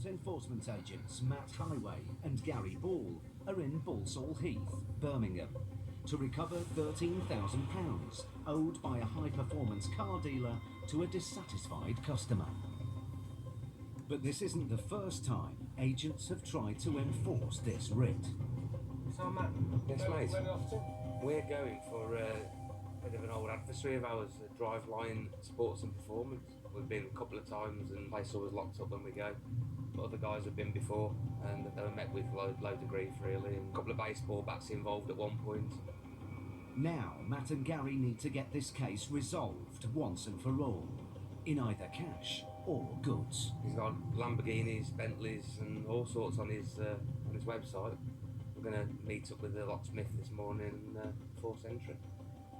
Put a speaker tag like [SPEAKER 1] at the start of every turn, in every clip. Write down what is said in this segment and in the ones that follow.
[SPEAKER 1] Enforcement agents Matt Highway and Gary Ball are in Balsall Heath, Birmingham, to recover £13,000 owed by a high-performance car dealer to a dissatisfied customer. But this isn't the first time agents have tried to enforce this writ.
[SPEAKER 2] So Matt,
[SPEAKER 3] yes mate,
[SPEAKER 2] where are we off to?
[SPEAKER 3] We're going for a bit of an old adversary of ours, Driveline Sports and Performance. We've been a couple of times and the place always locked up when we go. But other guys have been before and they were met with load of grief really, and a couple of baseball bats involved at one point.
[SPEAKER 1] Now Matt and Gary need to get this case resolved once and for all, in either cash or goods.
[SPEAKER 3] He's got Lamborghinis, Bentleys and all sorts on his website. We're going to meet up with the locksmith this morning and force entry.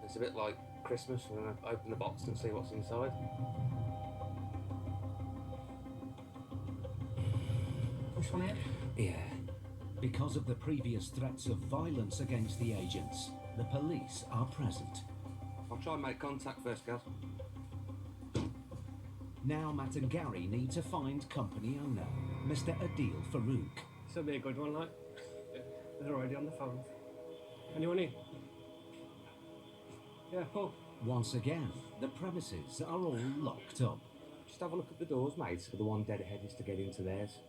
[SPEAKER 3] It's a bit like Christmas, we're going to open the box and see what's inside.
[SPEAKER 2] This one here?
[SPEAKER 3] Yeah.
[SPEAKER 1] Because of the previous threats of violence against the agents, the police are present.
[SPEAKER 3] I'll try and make contact first, Gaz.
[SPEAKER 1] Now Matt and Gary need to find company owner, Mr. Adil Farouk.
[SPEAKER 2] This'll be a good one, like. They're already on the phone. Anyone in? Yeah, Paul.
[SPEAKER 1] Once again, the premises are all locked up.
[SPEAKER 3] Just have a look at the doors, mate, for the one dead ahead is to get into theirs.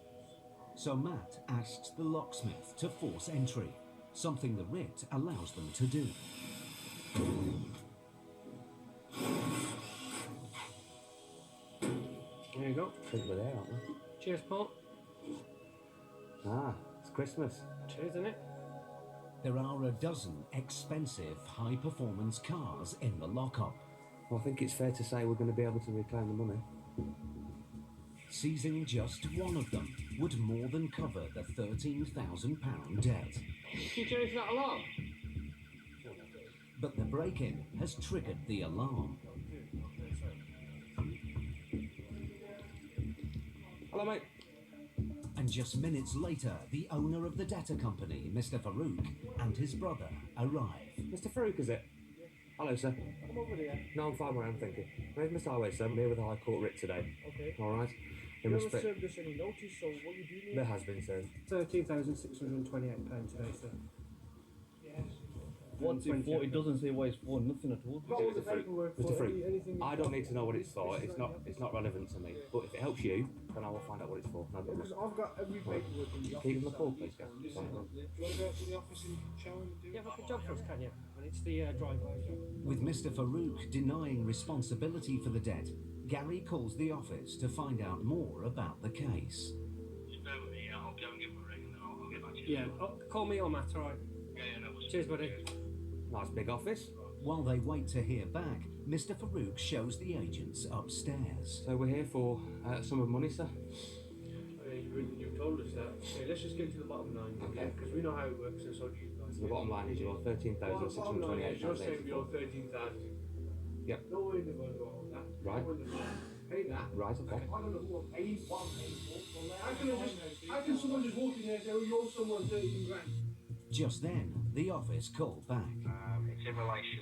[SPEAKER 1] So Matt asks the locksmith to force entry, something the writ allows them to do.
[SPEAKER 2] There you go.
[SPEAKER 3] I think we're there, aren't we?
[SPEAKER 2] Cheers, Paul.
[SPEAKER 3] Ah, it's Christmas.
[SPEAKER 2] Cheers, isn't it?
[SPEAKER 1] There are a dozen expensive high-performance cars in the lockup.
[SPEAKER 3] Well, I think it's fair to say we're going to be able to reclaim the money.
[SPEAKER 1] Seizing just one of them would more than cover the £13,000 debt.
[SPEAKER 2] You changed that alarm?
[SPEAKER 1] But the break-in has triggered the alarm.
[SPEAKER 3] Hello, mate.
[SPEAKER 1] And just minutes later, the owner of the debtor company, Mr. Farouk, and his brother arrive.
[SPEAKER 3] Mr. Farouk, is it? Hello, sir.
[SPEAKER 2] Come over here.
[SPEAKER 3] No, I'm fine where I'm thinking. My name's Mr. Highway, sir. I'm here with the High Court writ today.
[SPEAKER 2] Okay.
[SPEAKER 3] All right.
[SPEAKER 2] You never served us any notice, so what you do need?
[SPEAKER 3] There has been, sir.
[SPEAKER 2] £13,628 today, sir. Yes.
[SPEAKER 4] What's it for? It doesn't say why it's for. Nothing at all.
[SPEAKER 3] Mr. Farouk, I don't need to know what it's for. It's not relevant to me. But if it helps you, then I will find out what it's for. No,
[SPEAKER 2] Because I've got every paperwork in the office.
[SPEAKER 3] Can you give them a call, please, Gav?
[SPEAKER 2] Do you want to go to the office and show him? You have a job for us, can you? And it's the driveway.
[SPEAKER 1] With Mr. Farouk denying responsibility for the debt, Gary calls the office to find out more about the case.
[SPEAKER 5] Just bear with me, I'll go and give him a ring and then I'll get back to you.
[SPEAKER 2] Yeah, call me or Matt, alright?
[SPEAKER 5] Yeah, no worries.
[SPEAKER 2] Cheers, buddy.
[SPEAKER 3] Nice big office.
[SPEAKER 1] While they wait to hear back, Mr. Farouk shows the agents upstairs.
[SPEAKER 3] So we're here for a sum of money, sir.
[SPEAKER 2] You've told us that. Okay, let's just get to the bottom line.
[SPEAKER 3] Okay.
[SPEAKER 2] Because we know how it works, and so do you guys.
[SPEAKER 3] So the bottom line is you're £13,628.
[SPEAKER 2] You're saying you're 13,000.
[SPEAKER 3] Yep.
[SPEAKER 2] No way in the world about that.
[SPEAKER 3] Right.
[SPEAKER 2] Pay that.
[SPEAKER 3] Right, okay.
[SPEAKER 2] I don't know who pays what pays for. How can someone just walk in there and say, oh, you owe someone 13 grand?
[SPEAKER 1] Just then, the office called back.
[SPEAKER 5] It's in relation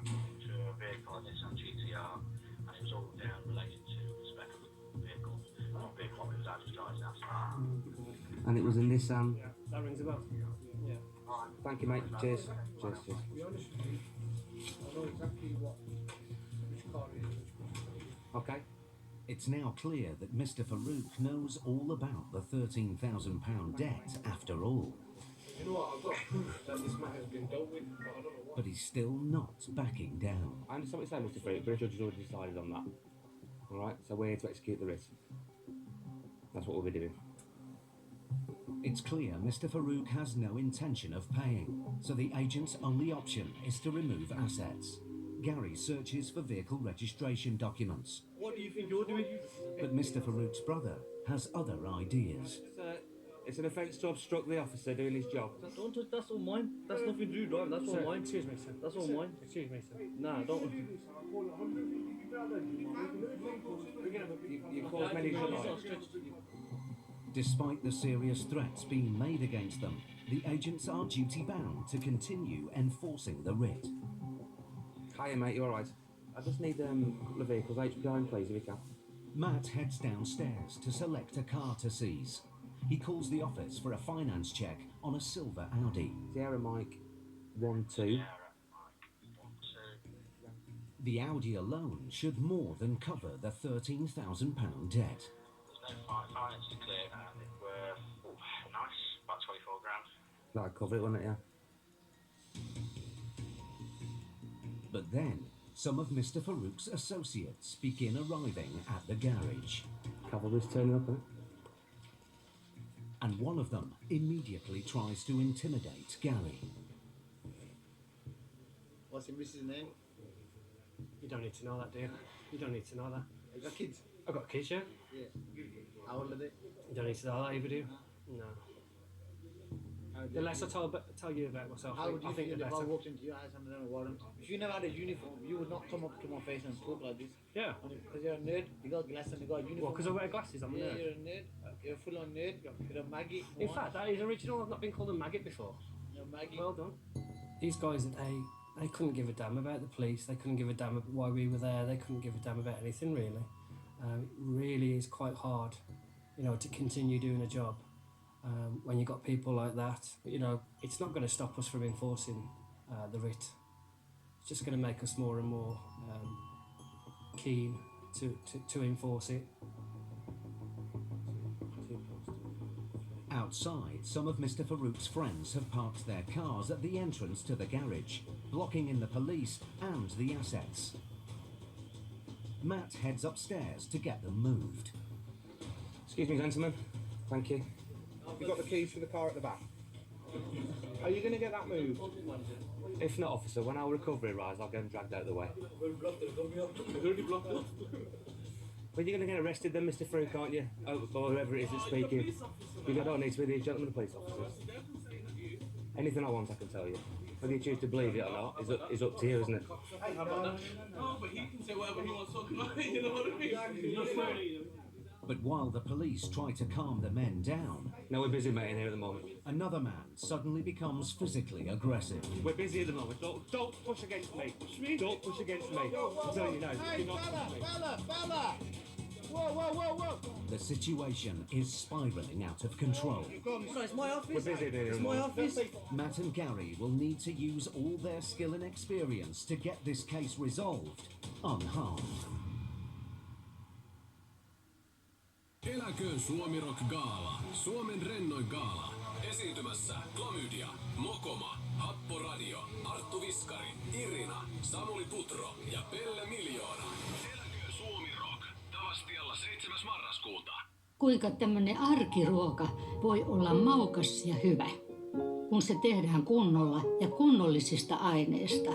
[SPEAKER 5] to a vehicle, a Nissan GTR, and it was all down related to the spec of the vehicle, not vehicle it was advertised as.
[SPEAKER 3] And it was a Nissan.
[SPEAKER 2] Yeah, that rings a bell. Yeah.
[SPEAKER 3] Thank you, mate. Cheers. Cheers, cheers.
[SPEAKER 2] To be honest with you, I know exactly which car it is.
[SPEAKER 3] Okay.
[SPEAKER 1] It's now clear that Mr. Farouk knows all about the £13,000 debt after all.
[SPEAKER 2] You know what, I've got proof that this matter's been dealt with, but I don't know what.
[SPEAKER 1] But he's still not backing down.
[SPEAKER 3] I understand what you're saying, Mr. Farouk, but the judge has already decided on that. Alright, so we're here to execute the writ. That's what we'll be doing.
[SPEAKER 1] It's clear Mr. Farouk has no intention of paying, so the agent's only option is to remove assets. Gary searches for vehicle registration documents.
[SPEAKER 4] What do you think you're doing?
[SPEAKER 1] But Mr. Farouk's brother has other ideas.
[SPEAKER 3] It's an offence to obstruct the officer doing his job.
[SPEAKER 4] Don't touch. That's all mine. That's nothing to do, drive. That's all mine.
[SPEAKER 2] Excuse me, sir.
[SPEAKER 4] That's all mine.
[SPEAKER 2] Excuse me, sir.
[SPEAKER 4] Nah, don't.
[SPEAKER 3] You cause many trouble.
[SPEAKER 1] Despite the serious threats being made against them, the agents are duty-bound to continue enforcing the writ.
[SPEAKER 3] Hiya, mate, you alright? I just need a couple of vehicles, HPI, please, if you can.
[SPEAKER 1] Matt heads downstairs to select a car to seize. He calls the office for a finance check on a silver Audi.
[SPEAKER 3] Sierra Mike 1-2.
[SPEAKER 1] The Audi alone should more than cover the £13,000 debt.
[SPEAKER 5] There's no finance declared, and it were nice, about 24 grand.
[SPEAKER 3] That'd cover it, wouldn't it, yeah?
[SPEAKER 1] But then, some of Mr. Farouk's associates begin arriving at the garage.
[SPEAKER 3] Cavalry's turning up, isn't it?
[SPEAKER 1] And one of them immediately tries to intimidate Gary.
[SPEAKER 6] What's your missus' name?
[SPEAKER 7] You don't need to know that, do you? You don't need to know that.
[SPEAKER 6] You got kids?
[SPEAKER 7] I've got kids, yeah?
[SPEAKER 6] Yeah. How old are they?
[SPEAKER 7] You don't need to know that either, do you? No. The less I tell you about myself,
[SPEAKER 6] How would you
[SPEAKER 7] I think
[SPEAKER 6] feel
[SPEAKER 7] the
[SPEAKER 6] if I
[SPEAKER 7] better.
[SPEAKER 6] walked into your house and I don't warrant? If you never had a uniform, you would not come up to my face and talk like this.
[SPEAKER 7] Yeah.
[SPEAKER 6] Because you're a nerd, you got glasses and you got a uniform.
[SPEAKER 7] Well, because I wear glasses, I'm a
[SPEAKER 6] Yeah,
[SPEAKER 7] nerd.
[SPEAKER 6] you're a nerd. You're a full-on nerd. You're a maggot.
[SPEAKER 7] In fact, that is original. I've not been called a maggot before.
[SPEAKER 6] You're a maggot.
[SPEAKER 7] Well done. These guys, they couldn't give a damn about the police. They couldn't give a damn about why we were there. They couldn't give a damn about anything, really. It really is quite hard, you know, to continue doing a job when you've got people like that. But, you know, it's not going to stop us from enforcing the writ. It's just going to make us more and more keen to enforce it.
[SPEAKER 1] Outside, some of Mr. Farouk's friends have parked their cars at the entrance to the garage, blocking in the police and the assets. Matt heads upstairs to get them moved.
[SPEAKER 3] Excuse me, gentlemen. Thank you.
[SPEAKER 2] You've got the keys for the car at the back. Are you going to get that moved?
[SPEAKER 3] If not, officer, when our recovery arrives, I'll get them dragged out of the way. But you're going to get arrested then, Mr. Farouk, aren't you? Oh, or whoever it is that's speaking. You don't need to be these gentlemen, the police officers. Anything I want, I can tell you. Whether you choose to believe it or not is up to you, isn't it?
[SPEAKER 8] No, but he can say whatever he wants talking about it, you know what I mean?
[SPEAKER 1] But while the police try to calm the men down,
[SPEAKER 3] No, we're busy, mate, in here at the moment.
[SPEAKER 1] another man suddenly becomes physically aggressive.
[SPEAKER 3] We're busy at the moment. Don't push against me. Don't push against me. I'm telling you now.
[SPEAKER 6] Hey,
[SPEAKER 3] Do not push me.
[SPEAKER 6] fella! Whoa!
[SPEAKER 1] The situation is spiralling out of control.
[SPEAKER 6] It's my office.
[SPEAKER 3] We're busy here.
[SPEAKER 6] It's my office.
[SPEAKER 1] Matt and Gary will need to use all their skill and experience to get this case resolved unharmed.
[SPEAKER 9] Eläköön Suomi Rock Gaala, Suomen rennoin gaala. Esiintymässä Klamydia, Mokoma, Happo Radio, Arttu Viskari, Irina, Samuli Putro ja Pelle Miljoona. Eläköön Suomi Rock, Tavastialla 7. marraskuuta.
[SPEAKER 10] Kuinka tämmöinen arkiruoka voi olla maukas ja hyvä, kun se tehdään kunnolla ja kunnollisista aineista.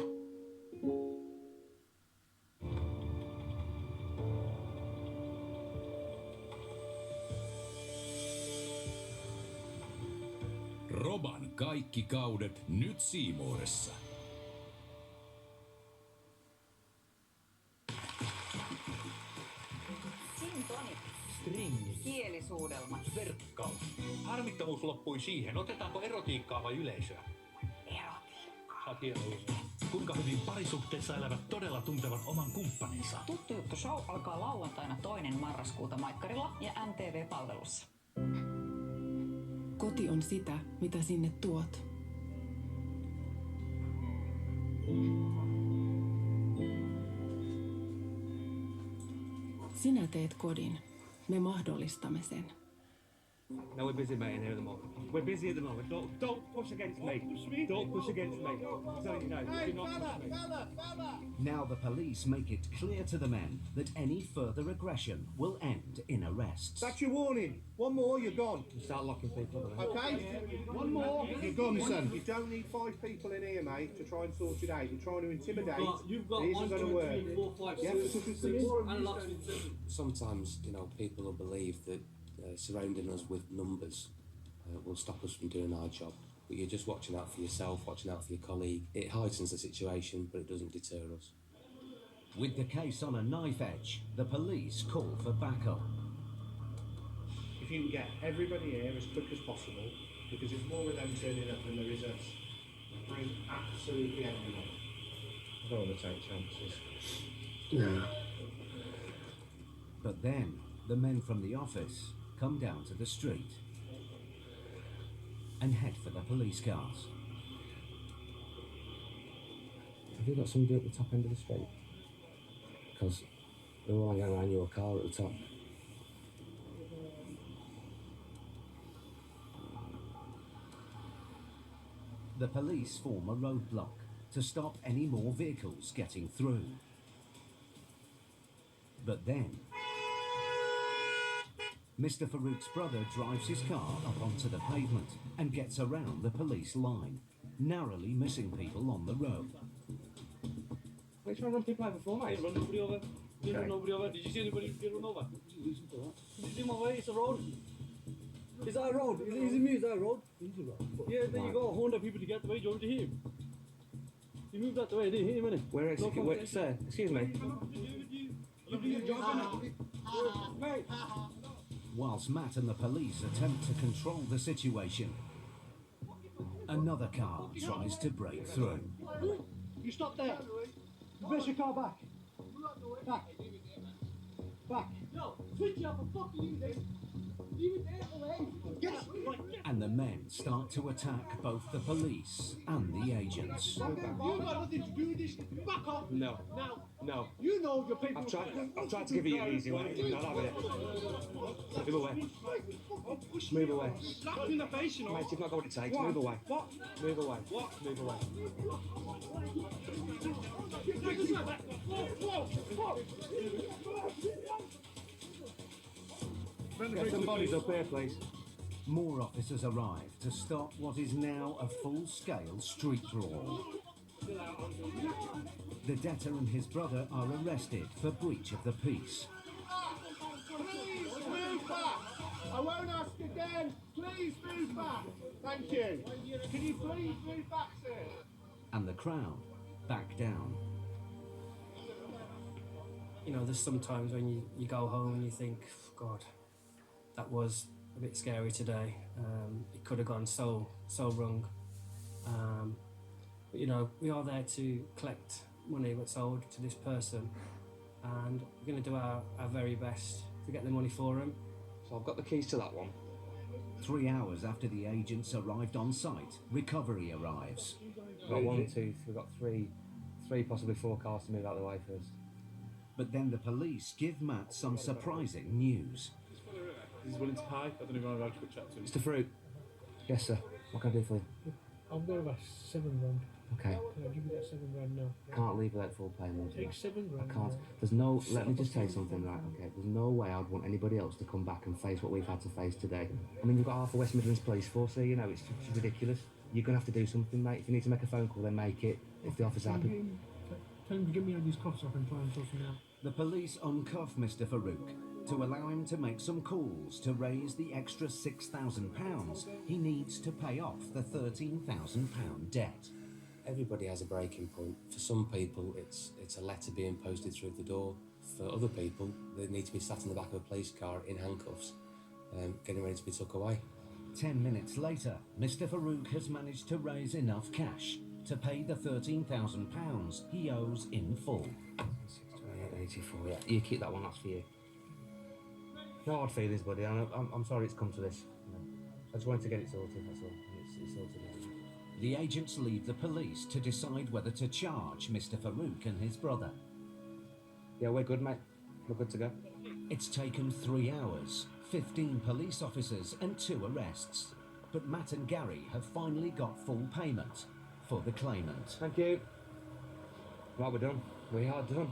[SPEAKER 9] Roban kaikki kaudet nyt C-Modessa.
[SPEAKER 11] Stringi. Kielisuudelma. Verkkaus. Harmittomuus loppui siihen. Otetaanko erotiikkaa vai yleisöä? Erotiikkaa. Sä oot hieno ihminen. Kuinka hyvin parisuhteessa elävät todella tuntevat oman kumppaninsa?
[SPEAKER 12] Tuttu juttu show alkaa lauantaina 2. marraskuuta Maikkarilla ja MTV-palvelussa.
[SPEAKER 13] Koti on sitä, mitä sinne tuot. Sinä teet kodin. Me mahdollistamme sen.
[SPEAKER 3] No, we're busy, mate, in here at the moment. We're busy at the moment. Don't push against me. Don't push against me. I'm telling you now. Do not push me.
[SPEAKER 1] Now the police make it clear to the men that any further aggression will end in arrests.
[SPEAKER 2] That's your warning. One more, you're gone.
[SPEAKER 3] You start locking people up.
[SPEAKER 2] Okay? One more, you're gone, son. You don't need 5 people in here, mate, to try and sort it out. You're trying to intimidate.
[SPEAKER 4] You've got
[SPEAKER 2] It
[SPEAKER 4] 1,
[SPEAKER 2] isn't
[SPEAKER 4] 2,
[SPEAKER 2] going to work.
[SPEAKER 4] 3, 4, 5,
[SPEAKER 2] Yeah,
[SPEAKER 4] 6,
[SPEAKER 2] because
[SPEAKER 4] 6, and lots of 7.
[SPEAKER 3] Sometimes, you know, people will believe that surrounding us with numbers will stop us from doing our job. But you're just watching out for yourself, watching out for your colleague. It heightens the situation, but it doesn't deter us.
[SPEAKER 1] With the case on a knife edge, the police call for backup.
[SPEAKER 2] If you can get everybody here as quick as possible, because there's more of them turning up than there is us. Bring absolutely everyone. I don't want to take chances.
[SPEAKER 3] Yeah.
[SPEAKER 1] But then the men from the office come down to the street and head for the police cars.
[SPEAKER 3] Have you got somebody at the top end of the street? Because they're all hanging around your car at the top.
[SPEAKER 1] The police form a roadblock to stop any more vehicles getting through. But then, Mr. Farouk's brother drives his car up onto the pavement and gets around the police line, narrowly missing people on the road.
[SPEAKER 3] Wait, trying to run people over for, mate?
[SPEAKER 4] Run nobody over.
[SPEAKER 3] Okay.
[SPEAKER 4] Run nobody over. Did you see anybody get run over? Did you see my way? It's a road. Is that a road? Is it me? Is that a road? Yeah, there you go. 100 people to get the way. Do you want me to hit him? You moved out the way. I didn't hit him, innit?
[SPEAKER 3] Where is it? Wait, sir, excuse me.
[SPEAKER 4] You do your job, innit? Mate.
[SPEAKER 1] Whilst Matt and the police attempt to control the situation, another car tries to break through.
[SPEAKER 6] You stop there. Reverse your car back. Back. Back.
[SPEAKER 8] Yo, switch it up and fucking you then. Leave it there away. Yes.
[SPEAKER 1] And the men start to attack both the police and the agents.
[SPEAKER 8] You got nothing to do with this. Back off.
[SPEAKER 3] No.
[SPEAKER 8] Now.
[SPEAKER 3] No.
[SPEAKER 8] You know your people.
[SPEAKER 3] I've tried to give you an easy way. Not have it. Move away. Move away.
[SPEAKER 8] Slap you in the face, you know.
[SPEAKER 3] Mate, you've not got what it takes.
[SPEAKER 8] What?
[SPEAKER 3] Move away.
[SPEAKER 8] What?
[SPEAKER 3] Move away.
[SPEAKER 8] What?
[SPEAKER 3] Move away. Get some bodies up here, please.
[SPEAKER 1] More officers arrive to stop what is now a full-scale street brawl. The debtor and his brother are arrested for breach of the peace.
[SPEAKER 8] Please move back. I won't ask again. Please move back. Thank you. Can you please move back, sir?
[SPEAKER 1] And the crowd back down.
[SPEAKER 7] You know, there's sometimes when you go home and you think, God, that was a bit scary today. It could have gone so wrong. But you know, we are there to collect money that's owed to this person, and we're going to do our very best to get the money for him.
[SPEAKER 3] So I've got the keys to that one.
[SPEAKER 1] 3 hours after the agents arrived on site, recovery arrives.
[SPEAKER 3] We've got 1, 2, we've got three, possibly 4 cars to move out of the way first.
[SPEAKER 1] But then the police give Matt some surprising news.
[SPEAKER 14] He's willing to pay. I don't even know if I could chat to him.
[SPEAKER 3] Mr. Farouk. Yes, sir. What can I do for you?
[SPEAKER 2] I've got about 7 grand.
[SPEAKER 3] Okay.
[SPEAKER 2] Can I give you that 7 grand now?
[SPEAKER 3] Can't leave without full payment.
[SPEAKER 2] Take 7 grand.
[SPEAKER 3] I can't. There's no. Let me just tell you something, right? Okay. There's no way I'd want anybody else to come back and face what we've had to face today. I mean, we've got half the West Midlands Police Force here. You know, it's ridiculous. You're gonna have to do something, mate. If you need to make a phone call, then make it. If the officer's happy.
[SPEAKER 2] Tell him to get me out of these cuffs so I can try and sort something out.
[SPEAKER 1] The police uncuff Mr. Farouk to allow him to make some calls to raise the extra £6,000 he needs to pay off the £13,000 debt.
[SPEAKER 15] Everybody has a breaking point. For some people, it's a letter being posted through the door. For other people, they need to be sat in the back of a police car in handcuffs, getting ready to be took away.
[SPEAKER 1] 10 minutes later, Mr. Farouk has managed to raise enough cash to pay the £13,000 he owes in full.
[SPEAKER 3] 628.84. Yeah, you keep that one. That's for you. No hard feelings, buddy. I'm sorry it's come to this. I just wanted to get it sorted. That's all. It's sorted now.
[SPEAKER 1] The agents leave the police to decide whether to charge Mr. Farouk and his brother.
[SPEAKER 3] Yeah, we're good, mate. We're good to go.
[SPEAKER 1] It's taken 3 hours, 15 police officers and 2 arrests. But Matt and Gary have finally got full payment for the claimant.
[SPEAKER 3] Thank you. Right, we're done. We are done.